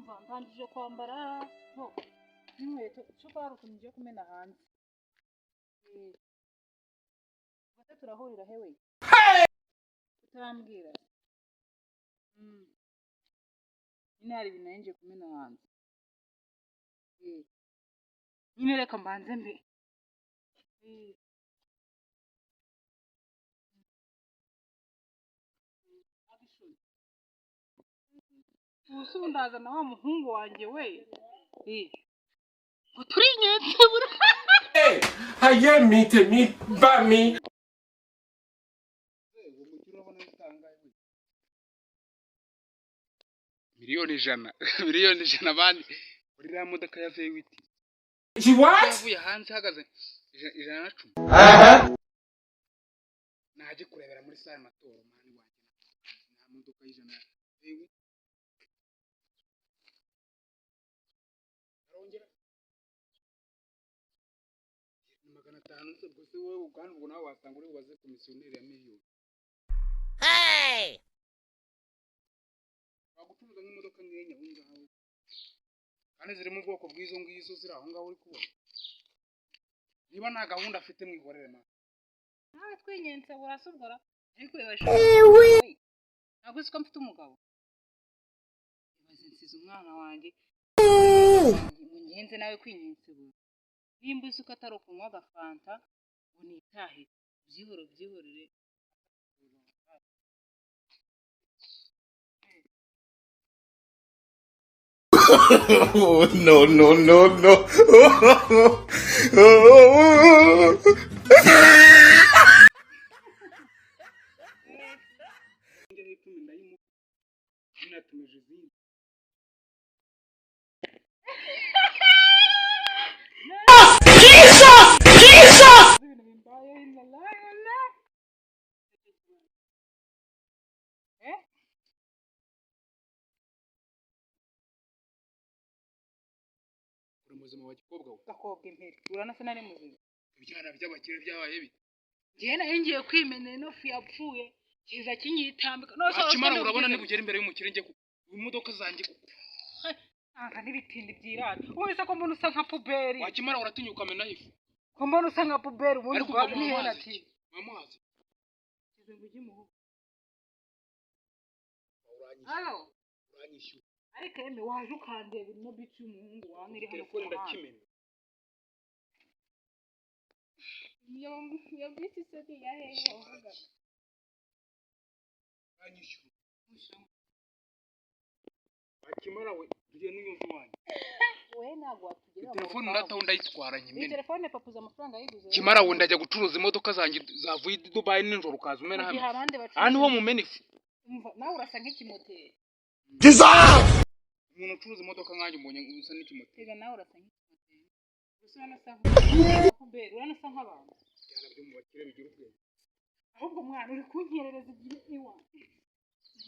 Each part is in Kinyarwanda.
umva ndangije kwambara ho inkweto cyo kwarukunye ngiye kumena hanze bose turahurira hewe utarambwira nyine hari ibintu ngiye kumena hanze nyine reka mbanze mbe ubu ndazana wa muhungu wanjye we ngo turinyetse bura haye mite mi bami miliyoni ijana bandi muri ya modoka ya V8 yavuye hanze hagaze 110 naje kurebera muri sale matoro mani wanjye nta modoka y'ijana V8 arongera 500 se bwose wowe ugana ubwo nawe wasanga uri bubaze komisiyoneri ya miliyoni bagucuruza nk'imodoka nkenya aho ngaho kandi ziri mu bwoko bw'izo ngizo ziri aho ngaho uri kubona niba nta gahunda afite mwihorere ma nawe twinyense burasubwara ariko yabasha ntabwo uzi ko mfite umugabo ibaze nsize umwana wanjye ngenze nawe kwinyense bura nimba uzi ko atari ukunywa agafanta ngo nitahe byihorere no muzima wa gikobwa we gakobwa imperi urana se nari muzima ibyana by'abakire byabaye bi ngiye nahingiye kwimenera no fi yapfuye kiza kinyitambika no so kimara urabona nibugera imbere y'umukire ngiye ku imodoka zanjye anga nibitindi byirata wese ko mbona usa nka puberi wakimara uratinyuka mena ifu ko mbona usa nka puberi ubundi bwa nihera ati amazi kize ngugi muho uranyishyura ariko eme waje ukandeba no bici umuhungu wanyu iri hano telefone ndakimena yo bici se ya hehe uvuga uranyishyura wakimara we tugiye n'uyumva wanyu we ntabwo watugera telefone ndataho ndayitwara nyimene iyi telefone papuza amafaranga yiguze kimara we ndajya gucuruza imodoka zanjye zavuye i Dubai ninjoro ukaza umena hano ho mu menifi nawe urasa nk'ikimoteri umuntu ucuruza imodoka nkanjye mbonye usa n'ikimoteri tega nawe urasa nk'ikimoteri usa nasa nk'ubere uranasa nk'abantu cyane byo mu bakire bigira ubwenge ahubwo mwana uri kunyerereza igihe iwa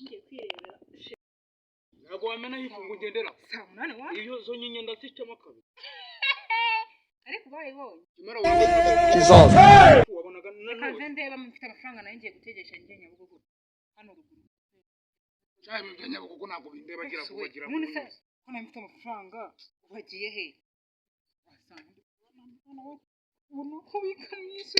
ngiye kwirebera ntabwo wamena yifunga ugendera saa munani wa iyo zo nyinya ndazicamo kabiri ariko bayibonye kimara wabonaga kaze ndeba mfite amafaranga nayo ngiye gutegesha njye Nyabugogo hano ruguru cyane mu Nyabugogo ntabwo bindeba agira kubagira none se ko mfite amafaranga ubagiye he wasanga uno kubika mwisi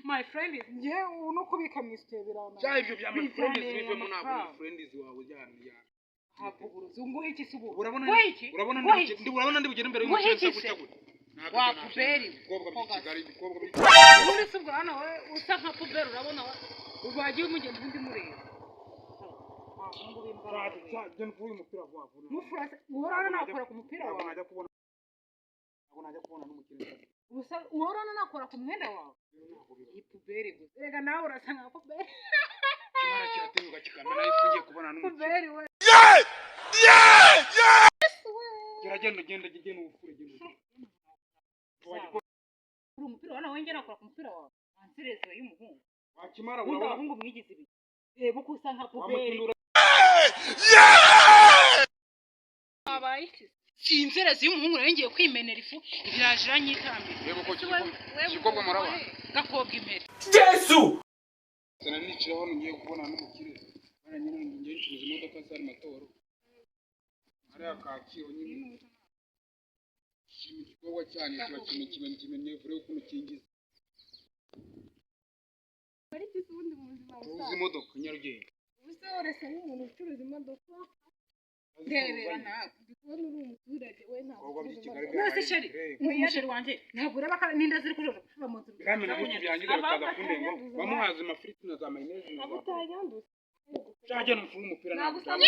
my friend nge uno kubika mwisi birana cyane ibyo bya my friend bivemo ntabwo friends wawe cyane havuguruza ngo iki subu urabona ndi bugere imbere y'umugenzi gucya gute wa puberi kobwa b'Kigali kobwa muri subwo hano we usa nka puberi urabona ubagiye umugenzi undi mureba je nvuye umupira vuba mufurase urana nakora ku mupira wawe najya kubona n'umukire usa urana nakora ku mwenda wawe ipuberi gusa rega nawe urasa nka puberi kimara kiratenguka kikamena ifungiye kubona n'umukire puberi we geragenda ubufure uri umupira wana wengera nakora ku mupira wawe ansireze y'umuhungu wakimara urabona abahungu mwigize ibi reba uko usa nka puberi abayiki sinzereze y'umuhungu ngiye kwimenera ifu irajira nyitambira reba ko kikobwa muraba gakobwa impere Yesu sana niciraho ngiye kubona n'umukire baranyine ngiye ncuruza imodoka zari matoro ariya Kacyiru nyine igikorwa cyane kiba kimenye vure ukuntu kingiza Bari kisubundi mu buzima uzi busanzwe. imodoka Nyarugenge Ubuse urese nk'umuntu ucuruza imodoka. Ndebera nawe. Ndikubona uri umuturage we ntabwo ibikorwa by'i Kigali Nose sheri, umusheri wanje ntabwo ureba ko ninda ziri kujoja kuva mu nzu. birame nabwo byangiza bikaza kundengo bamuhaza amafiriti na za mayonnaise na za Abutayanduza. cyajya n'umupira umupira ntabwo Tanya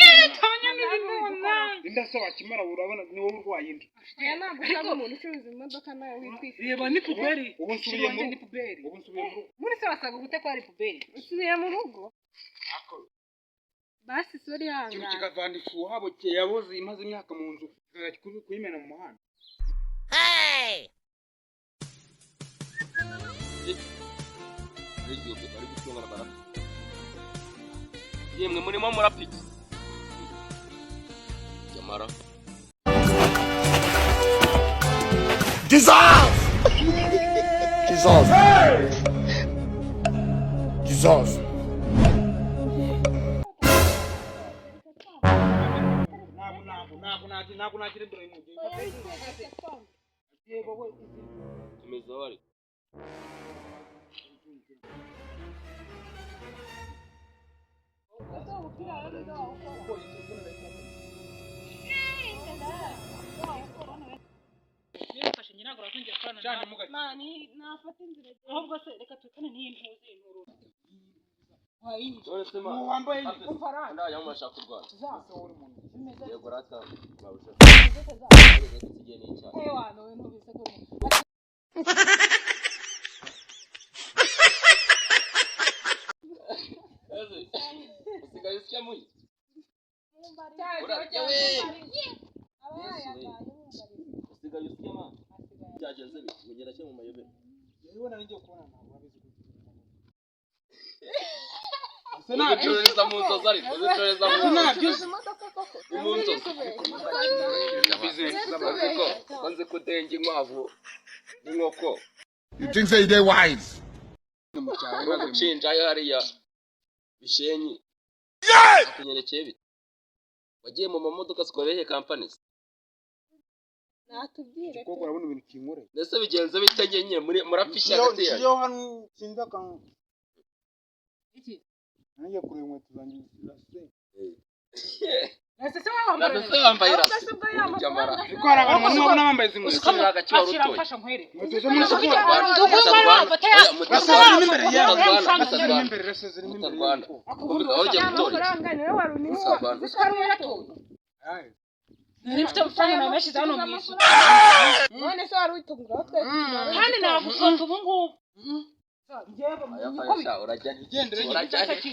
inda se wakimara urabona ni wowe urwaye inda Aya ntabwo usanga umuntu ucuruza imodoka nawe witwise. Reba ni puberi. ubu nsubiye mu ni puberi. ubu nsubiye mu rugo Muri se wasaga gute ko ari puberi. Usubiye mu rugo. ako Basi sori ikintu hanga. kikavana ifuha buke yaboze imaze imyaka mu nzu kikajya kuyimena mu muhanda yemwe murimo murapiki jamara Jesus! Jesus! Jesus! ntabwo nagira imbere mu gihe yego we tumeze bari Nifashe nyina gura kongera korana cyane nawe. mugati Mani nafata inzira. Ahubwo se reka tukane n'iyi ntuzi inkuru. none se ma wambaye ndajya mu mashaka urwanda zase uri mu nzu yego rata babusha kigiye n'icyayi Ewa no ntubise ko. usigaye usya muyi usigaye usya ma byagenze bite ugera cyo mu mayobera yewe nari ngiye kubona ntabwo wabizi uzicururiza mu nzozi ariko uzicururiza mu nzozi mu nzozi ko nzi kudenga inkwavu n'inkoko You think say they wise? mu cyaro no gucinja hariya bishenyi kunyerekeye bite wagiye mu mamodoka zikoreye companies Natubwire. koko urabona ibintu kinkoreye ndetse bigenze bite nyine murapishya hagati yanyu iyo hano sinza kan Iki? nanjye kureba inkweto zanjye zirase Ese se wambaye. ndetse wambaye irasi jamara ariko hari abantu bamwe babona bambaye izi nkweto usikamira agakiba rutoye Mfasha nkwere. inkweto zo muri siporo mutarwana zirimo imbere yawe zirimo mutarwana imbere rese zirimo imbere mutarwana yawe kumvika aho ugiye gutora Amafaranga niwe wari uniwe. Musabana. Uskarwe yatoye. Aye. Nifite amafaranga na menshi hano mu isi. None se wari witunga twese. Kandi nagusonta ubu ngubu. ayafasha urajya igendere urajya ariko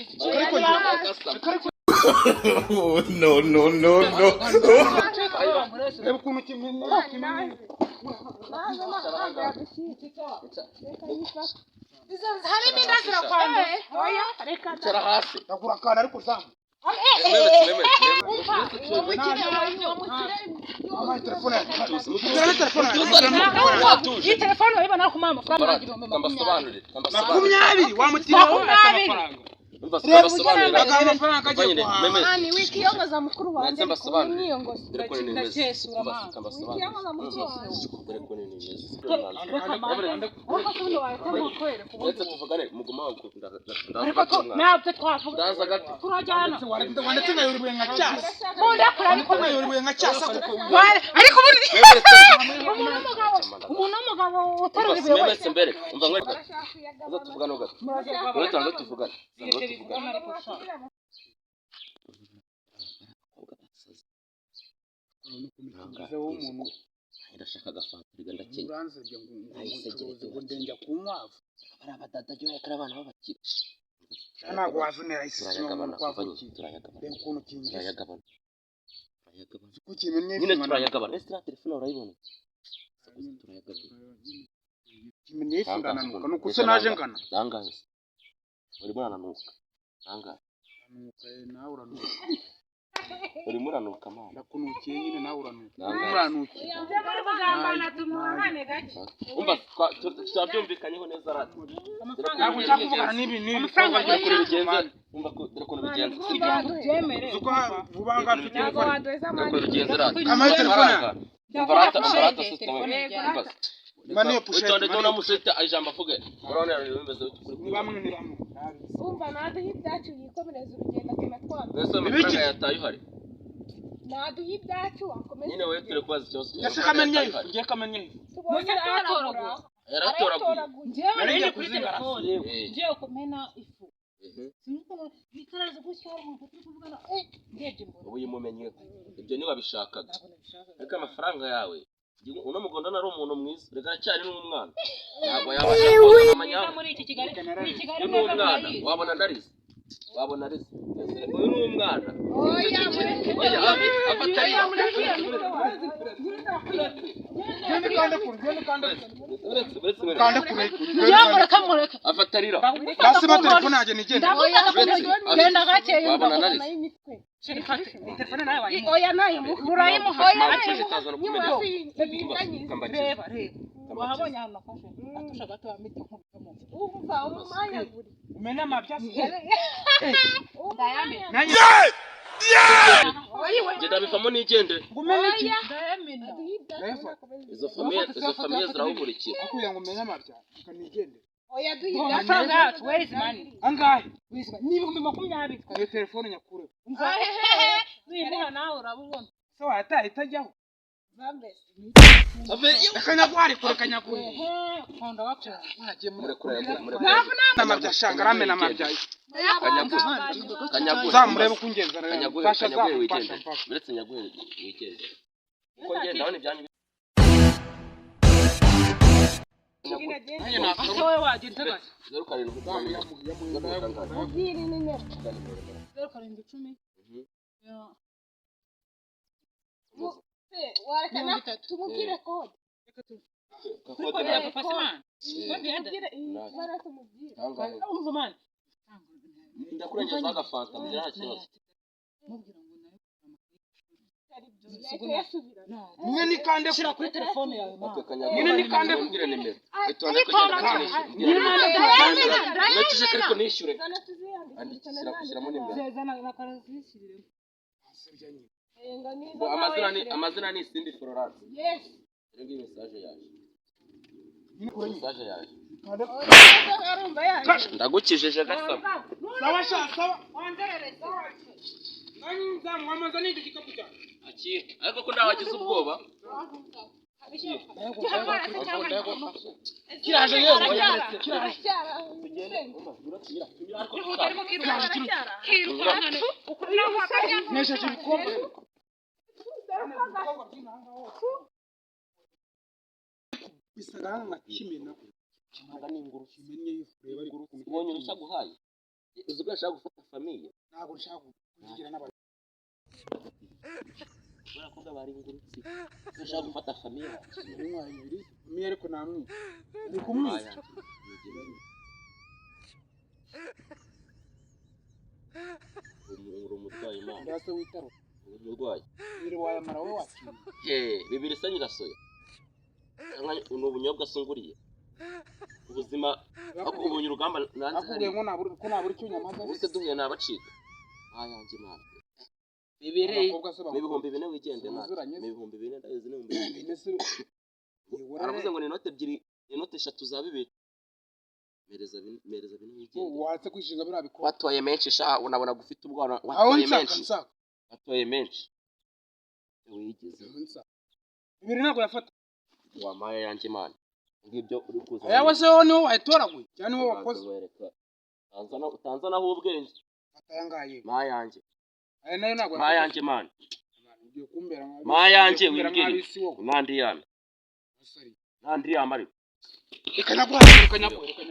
Oh, no, no, no, no. reba ukuntu kimenye Nazo amafaranga yagushyize. Reka yifashe. Harimo inda zirakwanduza. Oya, reka icara hasi ndagura akantu ariko zamu amaye telefone Iyi telefone urayibona ko mama amafaranga igihumbi mbasobanurire makumyabiri wamutira amafaranga mbasobanurire amafaranga agiye guhaha Mani wikiyongoza mukuru wanjye. ndetse mbasobanurire Niyongoza. dore ko nini meze Ndakesura mama. Wikiyongoza mukuru wanjye. dore ko nini meze ndetse tuvugane muguma Ariko ko ntabwo twavuga. ndaza gato Turajyana. wanditse nkayuriwe nka cyasa Munda kurani ko nkayuriwe nka cyasa kuko ariko umuntu w'umugabo utaruriwe we. memetse mbere umva nkwe Barashaka kuyagabana. uza tuvugane gato rero turanze tuvugane w'umuntu ndashaka agafanta ndakenya uranzebye ngo ndenge ku nkwavu ari abadada ryo yakara abana b'abakire ntabwo wazunera isi turayagabana nkwavu turayagabana reba ukuntu kingiza turayagabana kuko kimenye nyine turayagabana ese telefone urayibona turayagabana kimenye ifu ndananuka nuko se naje ngana nangahe urimo urananuka nangahe nanuka nawe uranuka uri muranuka mana ndakunukiye nyine nawe uranuka Nangahe. muranukiye kugambana tumuhane gake umva twabyumvikanyeho neza rati ntabwo nshaka kuvugana n'ibi amafaranga dore ukuntu bigenza umva dore ukuntu bigenza kugira ngo ubyemere uko vuba ngaha mfite ntabwo telefone waduheza dore ukuntu amande bigenza rati Amaye telefone. umva rata telefone umva Mani yo pushete, witonde mani yo dona musita ijambo avuge urabona rero bimeze ni bamwe ni bamwe umva naduha ibyacu yikomereza urugendo tunatwara mbese amafaranga yataye uhari naduha ibyacu wakomeza nyine wowe turi kubaza ikibazo yase kamenye ugiye kamenye tubonye aratoragura yaratoraguye njyewe Nari nari ngiye kuri kuzinga telefone Eh. ngiye kumena ifu bikaraza gutya hari umuntu turi kuvugana ndebye mbona ubu yimumenye ibyo ntiwabishakaga ntabwo nabishaka ariko amafaranga yawe uno mugondo ari umuntu mwiza reka aracyari n'umwana ntabwo yabasha kubona amanyanga muri iki Kigali uyu ni umwana wabona ndarize wabona arize uyu ni umwana oya afatariya gende kande kure gende kande uretse kande kure mureka afatarira basi ba telefone yanjye nigende genda gake wabona ndarize telefone nawe wayimuha oya nayo urayimuha reba wahabonye ahantu nafashe atusha gato wamita nk'ubutamo umva umayaguri umena amabyasi ndayamena nanjye genda bivamo nigende umena iki ndayamena izo famiye zirawukurikira akuya ngo umena amabyasi kanigende oya duha amafaranga yacu where is money angahe ni 20,20 iyo telefone nyakure nimuha nawe urabubona so wataye itajyaho ibyacu akanyaguhari kure kanyagure nkunda wakora wagiye muri murekure n'amabyasi shanga ramena amabyasi kanyagure zamurebe uko ungenza rero kanyaguhe fasha kanyaguhe zamufasha wigende mfasha uretse nyaguhe wigende uko ngenda ndabona ibyanyu nanjye nakora wowe wagenze gake 07 mubwire nimero 0710 warekana tumubwire kode kwikorera gufasha baratumubwire umva man ndakurengeza agafanta mbira nta kibazo mubwira ngo nayo yahita yasubira mwe ni kande shira kuri telefone yawe man nyine ni kandi mbwira nimero itonde kugenda natije ariko nishyure zana tuziyandikisha shyiramo nimero zezana na karazishyirire amazina ni Cindy Florence yes rero iyi message yaje message yaje arumva yaje ndagukijije gasaba sawa sawa nani nzamwamaza n'iki gikapu cyane akira ariko ko ndawagize ubwoba kiraje yewe nesheje ibikombe bisagana na kimena kimanga n'inguru kimenye yifureba ariko ubonye urushya guhaye uzi ko ashaka gufata famiye ntabwo nshaka kugira n'abandi barakobwa bari ingurutsi ashaka gufata famiye intwari ibiri famiye ariko namwe ni kumwiza uri umurwayi imana ndase witaro umurwayi biri wayamara wowe wakira bibiri se nyirasoya ni ubunyobwa asunguriye ubuzima akubonye urugamba nanze akubwiye ngo nabura icyo nyamaza ubuse duhuye nabacika yanjye imana bibiri ibihumbi 4 wigende imana ibihumbi 4 ndabizi aravuze ngo ni inote ebyiri inote 3 za bibiri mereza 4 wigende watse kwishinga bira bikora watoye menshi sha unabona gufite ubwana watoye menshi watoye menshi wigeze bibiri ntabwo yafata wamaye yanjye imana ngibyo uri kuza yawe se wowe niwo wayitoraguye cyane wowe wakoze utanzana aho ubwenge atayangaye mayanjye aya nayo ntabwo mayanjye man ugiye kumbera nka mayanjye wibwire nandi yana nandi yamari ikanyagwa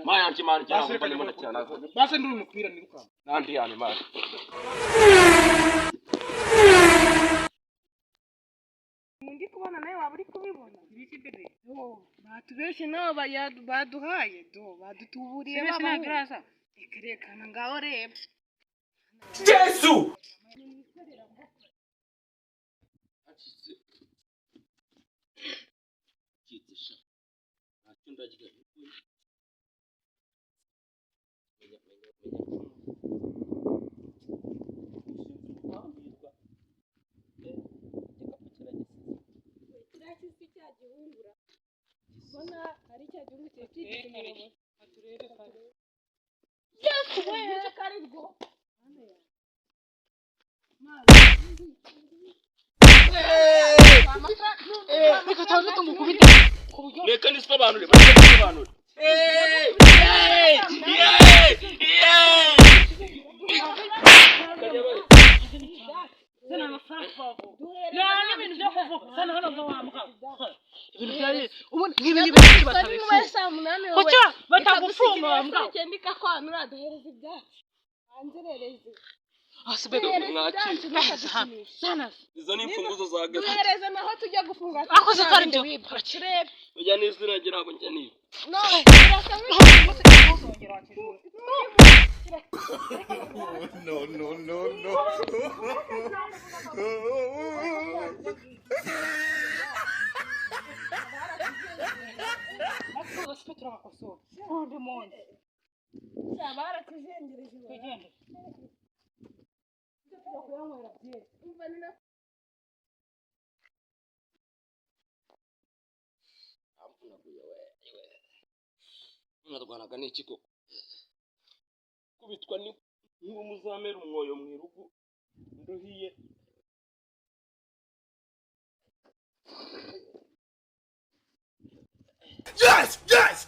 mayanjye man cyangwa mbone mbona cyane base nduri umupira niruka nandi yana man ndi kubona nawe waba uri kubibona batubeshye nabo baduhaye badutuburiye reka reka ngaho reba Jesu! Acitse. Acitse sha. Ntacyo ndagira. Menya. kiriya kisi cya gihungura ubona ari cya gihugu cyitigise umuyobozi yesu we ko ari rwo reka tubanze tumukubite ku buryo Reka nisobanure. zana amafaranga nta n'ibintu byo kuvuga zana hano ngo wambwa ibintu byari ubundi nk'ibi benshi batabifunga kuki batagufunga wambwa ugenda ikakwanura duhereza ibyatsi hanzerereze Asibebe mwakira. zana Izo ni imfunguzo za gato. duhereze naho tujya gufunga akoze ko ari byo turebe Ujya n'izina ngira ngo njya niba. no birasa No, no, no, no. basipe turabakosora undi munsi baratuzengereje twigende kuyanywera byeri umva ni na Ampunaguye we. Mwarwanaga n'iki koko? Kubitwa ni nk'umuzamera umwoyo mu irugu nduhiye. Yes, yes,